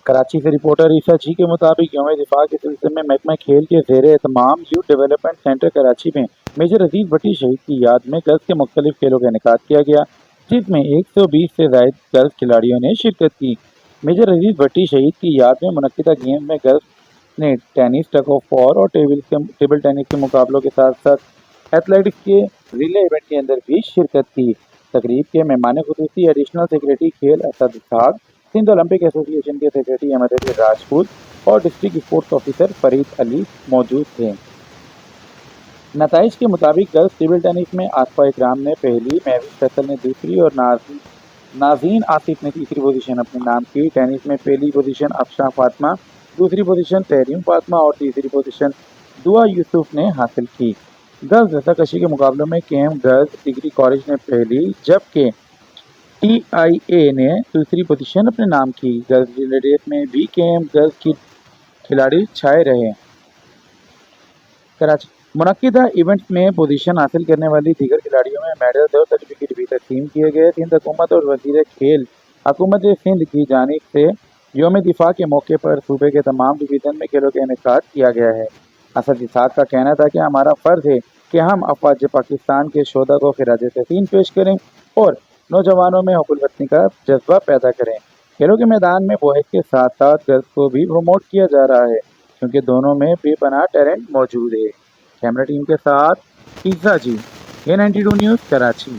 कराची से रिपोर्टर ईसा जी के मुताबिक यौम दिफा के सिलसिले में महकमा खेल के ज़ेर एहतमाम यूथ डेवलपमेंट सेंटर कराची में मेजर अजीज भट्टी शहीद की याद में गर्ल्स के मुख्तलिफ खेलों का इनेकाद किया गया, जिसमें 120 से ज़ायद गर्ल्स खिलाड़ियों ने शिरकत की। मेजर अजीज भट्टी शहीद की याद में मुनक्किदा गेम में गर्ल्स ने टेनिस, टग ऑफ वॉर और टेबल टेनिस के मुकाबलों के साथ साथ एथलेटिक्स के रिले इवेंट के अंदर भी शिरकत की। तकरीब के मेहमान खुसूसी एडिशनल सेक्रेटरी खेल असद इसहाक, सिंध ओलंपिक एसोसिएशन के सेक्रेटरी अहमद अली राजपूत और district sports officer Farid Ali मौजूद थे। नताइज के मुताबिक गर्ल्स टेबल टेनिस में आसफा इकराम ने पहली, महविश फैसल ने दूसरी और नाज़ीन आसिफ ने तीसरी पोजीशन अपने नाम की। टेनिस में पहली पोजीशन अफशा फातिमा, दूसरी पोजीशन तहरीम फातिमा और तीसरी पोजीशन दुआ यूसुफ ने हासिल की। गर्ल्स रस्साकशी के मुकाबलों में केएम गर्ल्स डिग्री कॉलेज ने पहली, जबकि टीआईए ने दूसरी पोजीशन अपने नाम की। गर्ल्स रिले रेस में भी केएम गर्ल्स की खिलाड़ी छाए रहे। कराची मुनक्किदा इवेंट्स में पोजीशन हासिल करने वाली दीगर खिलाड़ियों में मेडल्स और सर्टिफिकेट भी तकसीम किए गए। सिंध हुकूमत और वज़ीर खेल हुकूमत सिंध की जानिब से यौम दिफा के मौके पर सूबे के तमाम डिवीज़न में खेलों का इनेकाद किया गया है। असद इसहाक का कहना था कि हमारा फ़र्ज़ है कि हम अफवाज पाकिस्तान के शोधा को खिराज तहसीन पेश करें और नौजवानों में हुब्बुल वतनी का जज्बा पैदा करें। खेलों के मैदान में बॉयज़ के साथ साथ गर्ल्स को भी प्रमोट किया जा रहा है, क्योंकि दोनों में बेपनाह टैलेंट मौजूद है। कैमरा टीम के साथ ईसा जी, A92 न्यूज़, कराची।